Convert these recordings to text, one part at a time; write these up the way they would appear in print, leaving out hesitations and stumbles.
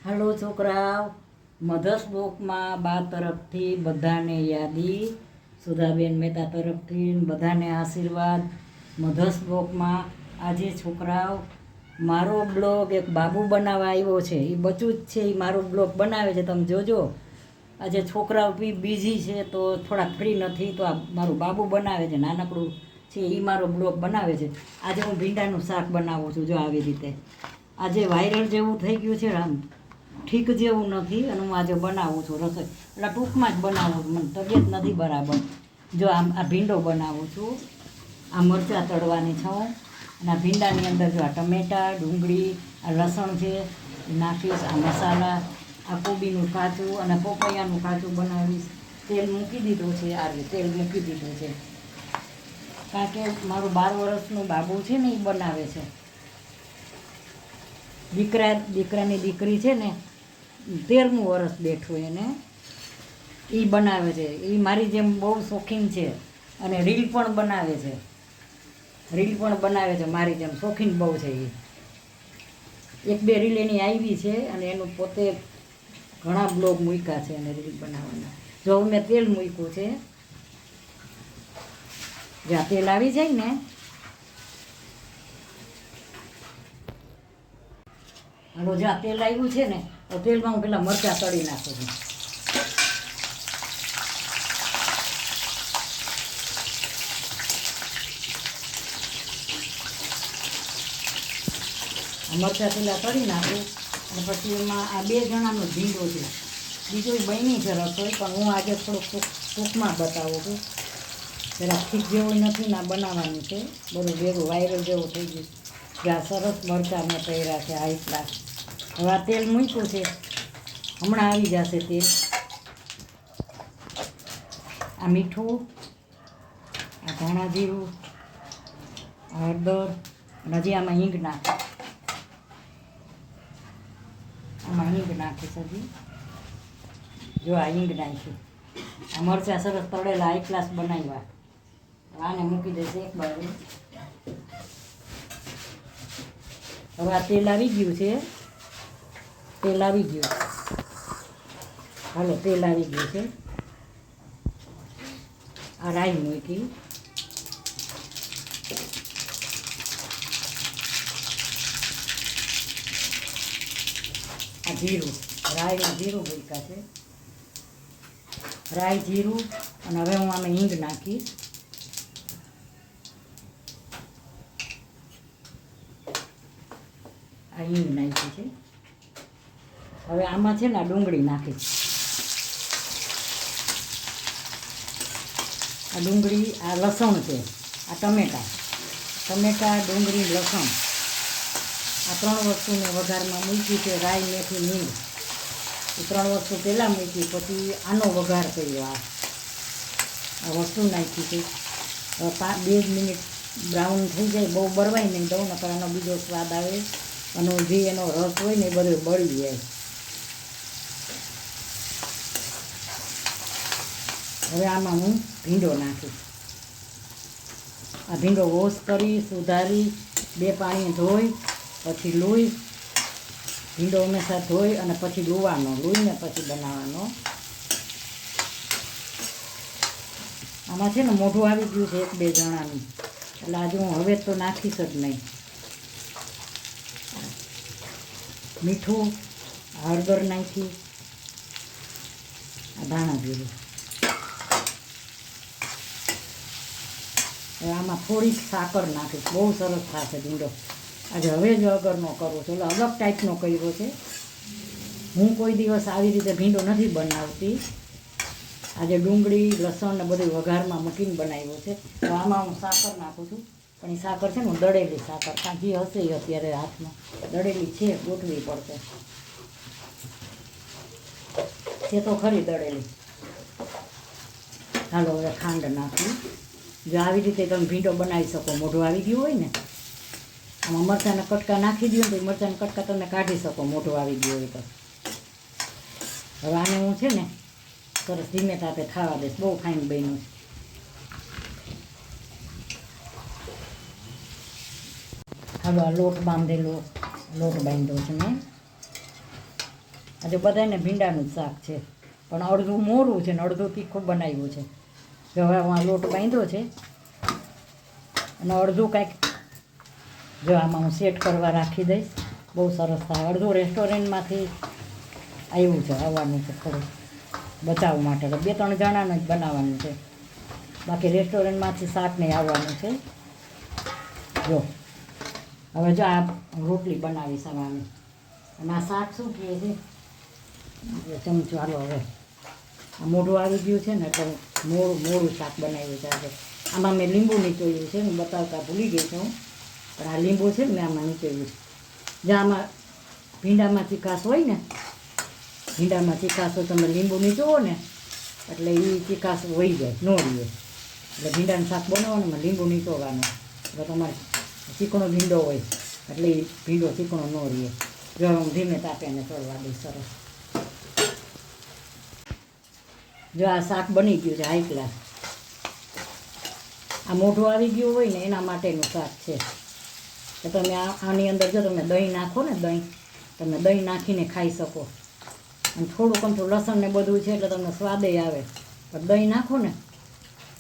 હાલો છોકરાઓ, મધર્સ ડોકમાં બા તરફથી બધાને યાદી, સુધાબેન મહેતા તરફથી બધાને આશીર્વાદ. મધર્સ ડોકમાં આજે છોકરાઓ મારો બ્લોગ એક બાબુ બનાવવા આવ્યો છે. એ બચ્ચું જ છે, એ મારો બ્લોગ બનાવે છે, તમે જોજો. આજે છોકરાઓ બી બીજી છે તો થોડાક ફ્રી નથી, તો આ મારું બાબુ બનાવે છે, નાનકડું છે, એ મારો બ્લોગ બનાવે છે. આજે હું ભીંડાનું શાક બનાવું છું, જો આવી રીતે. આજે વાયરલ જેવું થઈ ગયું છે, આમ ઠીક જેવું નથી, અને હું આજે બનાવું છું રસોઈ. એટલે ટૂંકમાં જ બનાવું છું, મને તબિયત નથી બરાબર. જો આમ આ ભીંડો બનાવું છું, આ મરચાં તળવાની છું, અને આ ભીંડાની અંદર જો આ ટમેટાં, ડુંગળી, આ લસણ છે એ નાખીશ, આ મસાલા, આ કોબીનું કાચું અને પપૈયાનું કાચું બનાવીશ. તેલ મૂકી દીધું છે, આ રીતે તેલ મૂકી દીધું છે, કારણ કે મારું 12 વર્ષનું બાબુ છે ને એ બનાવે છે. દીકરાની દીકરી છે ને 13મું વર્ષ બેઠું એને, એ બનાવે છે. એ મારી જેમ બહુ શોખીન છે, અને રીલ પણ બનાવે છે મારી જેમ શોખીન બહુ છે. એ 1-2 રીલ એની આવી છે, અને એનું પોતે ઘણા બ્લોગ મૂક્યા છે અને રીલ બનાવવાના. જો મેં તેલ મૂક્યું છે, જ્યાં તેલ આવી જાય ને, અને જ્યાં તેલ આવ્યું છે ને, તો તેલમાં હું પેલા મરચાં તળી નાખું છું. મરચાં પેલા તળી નાખું, અને પછી એમાં આ 2 જણાનો ભીંડો છે. બીજું બની છે રસોઈ, પણ હું આજે થોડુંક ટૂંકમાં બતાવું છું. જરા ઠીક જેવું નથી ના બનાવવાનું છે, બધું ભેગું વાયરલ જેવું થઈ ગયું. જ્યાં સરસ મરચાં મેં તળ્યા છે, આ એટલા. હવે આ તેલ મૂક્યું છે, હમણાં આવી જશે તેલ. આ મીઠું, આ ધાણા જીરું, હળદર, અને હજી આમાં હિંગ નાખે. આમાં હિંગ નાખીશ હજી. જો આ હિંગ નાખી. આ મરચાં સરસ તળેલા એક ગ્લાસ બનાવ્યા. આને મૂકી દઈશ એક બાજુ. હવે આ તેલ આવી ગયું છે, તેલ આવી ગયું. હાલો, તેલ આવી ગયું છે. આ રાઈ મૂકી, આ જીરું, રાઈમાં જીરું મૂક્યા છે, રાઈ જીરું. અને હવે હું આમાં હિંગ નાખીશ. આ હિંગ નાખી છે. હવે આમાં છે ને આ ડુંગળી નાખીશ. આ ડુંગળી, આ લસણ છે, આ ટમેટાં, ડુંગળી, લસણ, આ 3 વસ્તુ મેં વઘારમાં મૂકી છે. રાઈ, મેથી, હિંગ, એ 3 વસ્તુ પહેલાં મૂકી, પછી આનો વઘાર કર્યો. આ વસ્તુ નાખી છે. 2 મિનિટ બ્રાઉન થઈ જાય, બહુ બળવાય નહીં દઉં, નકર આનો બીજો સ્વાદ આવે, અને જે એનો રસ હોય ને એ બધું બળી જાય. હવે આમાં હું ભીંડો નાખીશ. આ ભીંડો વોશ કરી, સુધારી, 2 પાણી ધોઈ, પછી લૂઈ. ભીંડો હંમેશા ધોઈ અને પછી લૂઈને પછી બનાવવાનો. આમાં છે ને મોઢું આવી ગયું છે 1-2 જણાનું, એટલે આજે હું હવે તો નાખીશ જ નહીં. મીઠું, હળદર નાખી, આ ધાણા જીરું. હવે આમાં થોડીક સાકર નાખીશ, બહુ સરસ થશે ભીંડો. આજે હવે જ અગરનો કરવો છે, એટલે અલગ ટાઈપનો કર્યો છે. હું કોઈ દિવસ આવી રીતે ભીંડો નથી બનાવતી. આજે ડુંગળી, લસણ ને બધું વઘારમાં મૂકીને બનાવ્યો છે. તો આમાં હું સાકર નાખું છું, પણ એ સાકર છે ને હું દળેલી સાકર, કાંજી હશે એ અત્યારે હાથમાં દળેલી છે, ગોઠવી પડશે. છે તો ખરી દળેલી. હાલો, હવે ખાંડ નાખી. જો આવી રીતે તમે ભીંડો બનાવી શકો, મોઢું આવી ગયું હોય ને, આમાં મરચાંના કટકા નાખી દો તો મરચાંના કટકા તમે કાઢી શકો, મોઢું આવી ગયું હોય તો. હવે આને હું છે ને સરસ ધીમે તાપે ખાવા દઈશ. બહુ ફાઇન બન્યું છે. હાલો, આ લોટ બાંધેલો, લોટ બાંધ્યો છે મેં. આજે બધાને ભીંડાનું જ શાક છે, પણ અડધું મોરું છે ને અડધું તીખું બનાવ્યું છે. જો હવે હું આ લોટ બાંધ્યો છે અને અડધું કાંઈક જો આમાં હું સેટ કરવા રાખી દઈશ. બહુ સરસ થાય. અડધું રેસ્ટોરન્ટમાંથી આવ્યું છે, આવવાનું છે થોડું બચાવ માટે. તો 2-3 જણાનું જ બનાવવાનું છે, બાકી રેસ્ટોરન્ટમાંથી શાક નહીં આવવાનું છે. જો હવે જો આ રોટલી બનાવી સવારની, અને આ શાક શું કહે છે ચમચો હાલો. હવે આ મોઢું આવી ગયું છે ને એટલે મોડું શાક બનાવ્યું છે આજે. આમાં મેં લીંબુ નીચોયું છે, હું બતાવતા ભૂલી ગઈ છું, પણ આ લીંબુ છે ને મેં આમાં નીચોયું છે. જ્યાં આમાં ભીંડામાં ચીકાશ હોય ને, ભીંડામાં ચીકાશ હોય તમે લીંબુ નીચોવો ને એટલે એ ચીકાશ વહી જાય, ન રહીએ. એટલે ભીંડાનું શાક બનાવવાનું લીંબુ નીચોવાનું, એટલે તમારે ચીકણો ભીંડો હોય એટલે એ ભીંડો ચીકણો ન રહીએ. જો હું ધીમે તાપે એને ચડવા દઈશ. સરસ જો આ શાક બની ગયું છે હાઈ ક્લાસ. આ મોઢું આવી ગયું હોય ને એના માટેનું શાક છે. તો તમે આની અંદર જો તમે દહીં નાખો ને, તમે દહીં નાખીને ખાઈ શકો. અને થોડુંક અમથું લસણ ને બધું છે એટલે તમને સ્વાદે આવે, પણ દહીં નાખો ને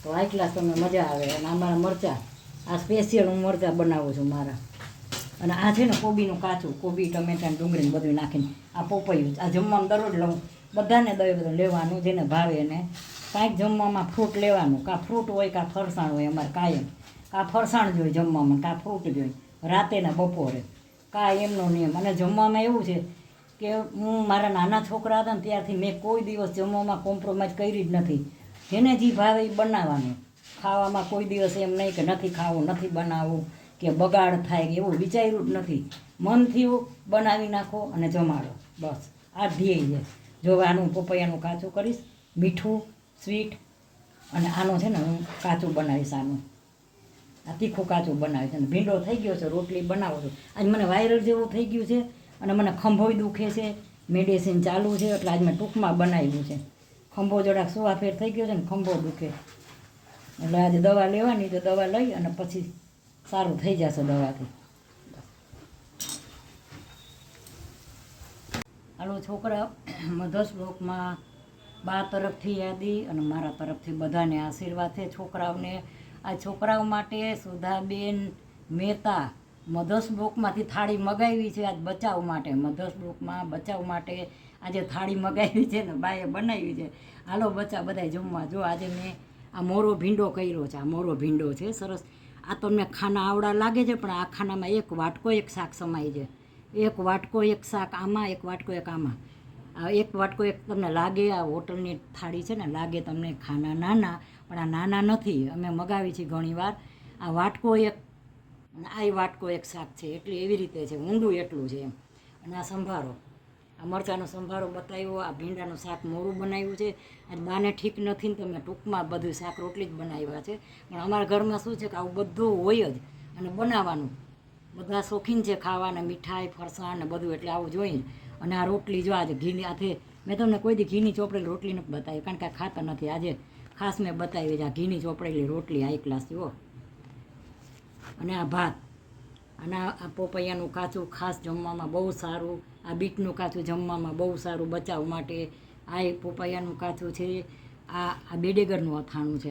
તો હાઈ ક્લાસ તમને મજા આવે. અને અમારા મરચાં, આ સ્પેશિયલ હું મરચાં બનાવું છું મારા. અને આ છે ને કોબીનું કાચું, કોબી ટમેટા ડુંગળી બધું નાખીને આ પોપૈયું. આ જમવામાં દરરોજ લઉં, બધાને દહીં બધું લેવાનું જેને ભાવે એને. કાંઈક જમવામાં ફ્રૂટ લેવાનું, કાં ફ્રૂટ હોય કાં ફરસાણ હોય. અમારે કાયમ કાં ફરસાણ જોઈએ જમવામાં, કાં ફ્રૂટ જોઈએ રાતે ને બપોરે, કાંઈ એમનો નિયમ. અને જમવામાં એવું છે કે હું મારા નાના છોકરા હતા ને ત્યારથી મેં કોઈ દિવસ જમવામાં કોમ્પ્રોમાઇઝ કરી જ નથી. જેને જે ભાવે એ બનાવવાનું. ખાવામાં કોઈ દિવસ એમ નહીં કે નથી ખાવું, નથી બનાવવું, કે બગાડ થાય કે એવું વિચાર્યું જ નથી. મનથી બનાવી નાખો અને જમાડો, બસ આ ધ્યેય છે. જો આનું પપૈયાનું કાચું કરીશ, મીઠું સ્વીટ, અને આનું છે ને હું કાચું બનાવીશ. આનું આ તીખું કાચું બનાવીશ. અને ભીંડો થઈ ગયો છે, રોટલી બનાવું છું. આજ મને વાયરલ જેવું થઈ ગયું છે અને મને ખંભોય દુખે છે, મેડિસિન ચાલુ છે, એટલે આજ મેં ટૂંકમાં બનાવ્યું છે. ખંભો જરાક સુવાફેર થઈ ગયો છે ને ખંભો દુખે, એટલે આજે દવા લેવાની, તો દવા લઈ અને પછી સારું થઈ જશે દવાથી. હાલો છોકરા, મધર્સ બ્લોકમાં બા તરફથી યાદી અને મારા તરફથી બધાને આશીર્વાદ છે. છોકરાઓને, આ છોકરાઓ માટે સુધાબેન મહેતા મધર્સ બ્લોકમાંથી થાળી મગાવી છે આજ બચાવ માટે. મધર્સ બ્લોકમાં બચાવ માટે આજે થાળી મગાવી છે ને બાએ બનાવી છે. હાલો બચ્ચા બધા જમવા. જો આજે મેં આ મોરો ભીંડો કર્યો છે. આ મોરો ભીંડો છે સરસ. આ તમને ખાના આવડા લાગે છે, પણ આ ખાનામાં એક વાટકો એક શાક સમાય છે. એક વાટકો એક શાક આમાં, એક વાટકો એક આમાં. આ એક વાટકો એક તમને લાગે, આ હોટલની થાળી છે ને લાગે તમને ખાના નાના, પણ આ નાના નથી. અમે મગાવી છે ઘણીવાર. આ વાટકો એક અને આ વાટકો એક શાક છે, એટલે એવી રીતે છે, ઊંડું એટલું છે એમ. અને આ સંભારો, આ મરચાંનો સંભારો બતાવ્યો. આ ભીંડાનું શાક મોરું બનાવ્યું છે. આજ બાને ઠીક નથી ને તમે ટૂંકમાં બધું શાક રોટલી જ બનાવ્યા છે. પણ અમારા ઘરમાં શું છે કે આવું બધું હોય જ અને બનાવવાનું. બધા શોખીન છે ખાવાના, મીઠાઈ ફરસાણ ને બધું, એટલે આવું જોઈએ. અને આ રોટલી જો આજે ઘીની હાથે, મેં તમને કોઈ દી ઘીની ચોપડેલી રોટલી નથી બતાવી, કારણ કે આ ખાતા નથી. આજે ખાસ મેં બતાવી છે આ ઘીની ચોપડેલી રોટલી હાઈ ક્લાસ જુઓ. અને આ ભાત, અને આ પોપૈયાનું કાચું ખાસ જમવામાં બહુ સારું. આ બીટનું કાચું જમવામાં બહુ સારું બચાવ માટે. આ પોપૈયાનું કાચું છે. આ બેડેગરનું અથાણું છે.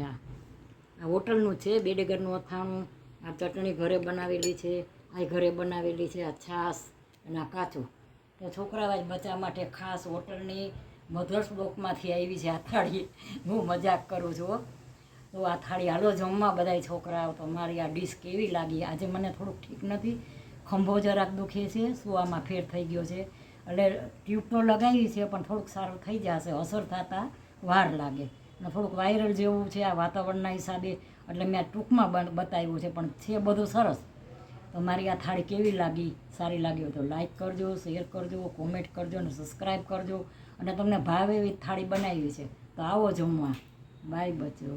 આ હોટલનું છે બેડેગરનું અથાણું. આ ચટણી ઘરે બનાવેલી છે, આ ઘરે બનાવેલી છે. આ છાશ અને આ કાચું. તો છોકરાઓ બચા માટે ખાસ હોટલની મધર્સ બ્લોકમાંથી આવી છે આ થાળી. હું મજાક કરું છું. તો આ થાળી હાલો જમવા બધાય છોકરાઓ. તો મારી આ ડીશ કેવી લાગી? આજે મને થોડુંક ઠીક નથી, ખંભો જરાક દુખે છે, સુવામાં ફેર થઈ ગયો છે. એટલે ટ્યુબ તો લગાવી છે, પણ થોડુંક સારું થઈ જશે. અસર થતાં વાર લાગે. અને થોડુંક વાયરલ જેવું છે આ વાતાવરણના હિસાબે, એટલે મેં આ ટૂંકમાં બતાવ્યું છે, પણ છે બધું સરસ. તો મારી આ થાળી કેવી લાગી? સારી લાગી હોય તો લાઈક કરજો, શેર કરજો, કોમેન્ટ કરજો અને સબસ્ક્રાઈબ કરજો. અને તમને ભાવે એવી થાળી બનાવી છે તો આવો જમવા. બાય બચ્ચો.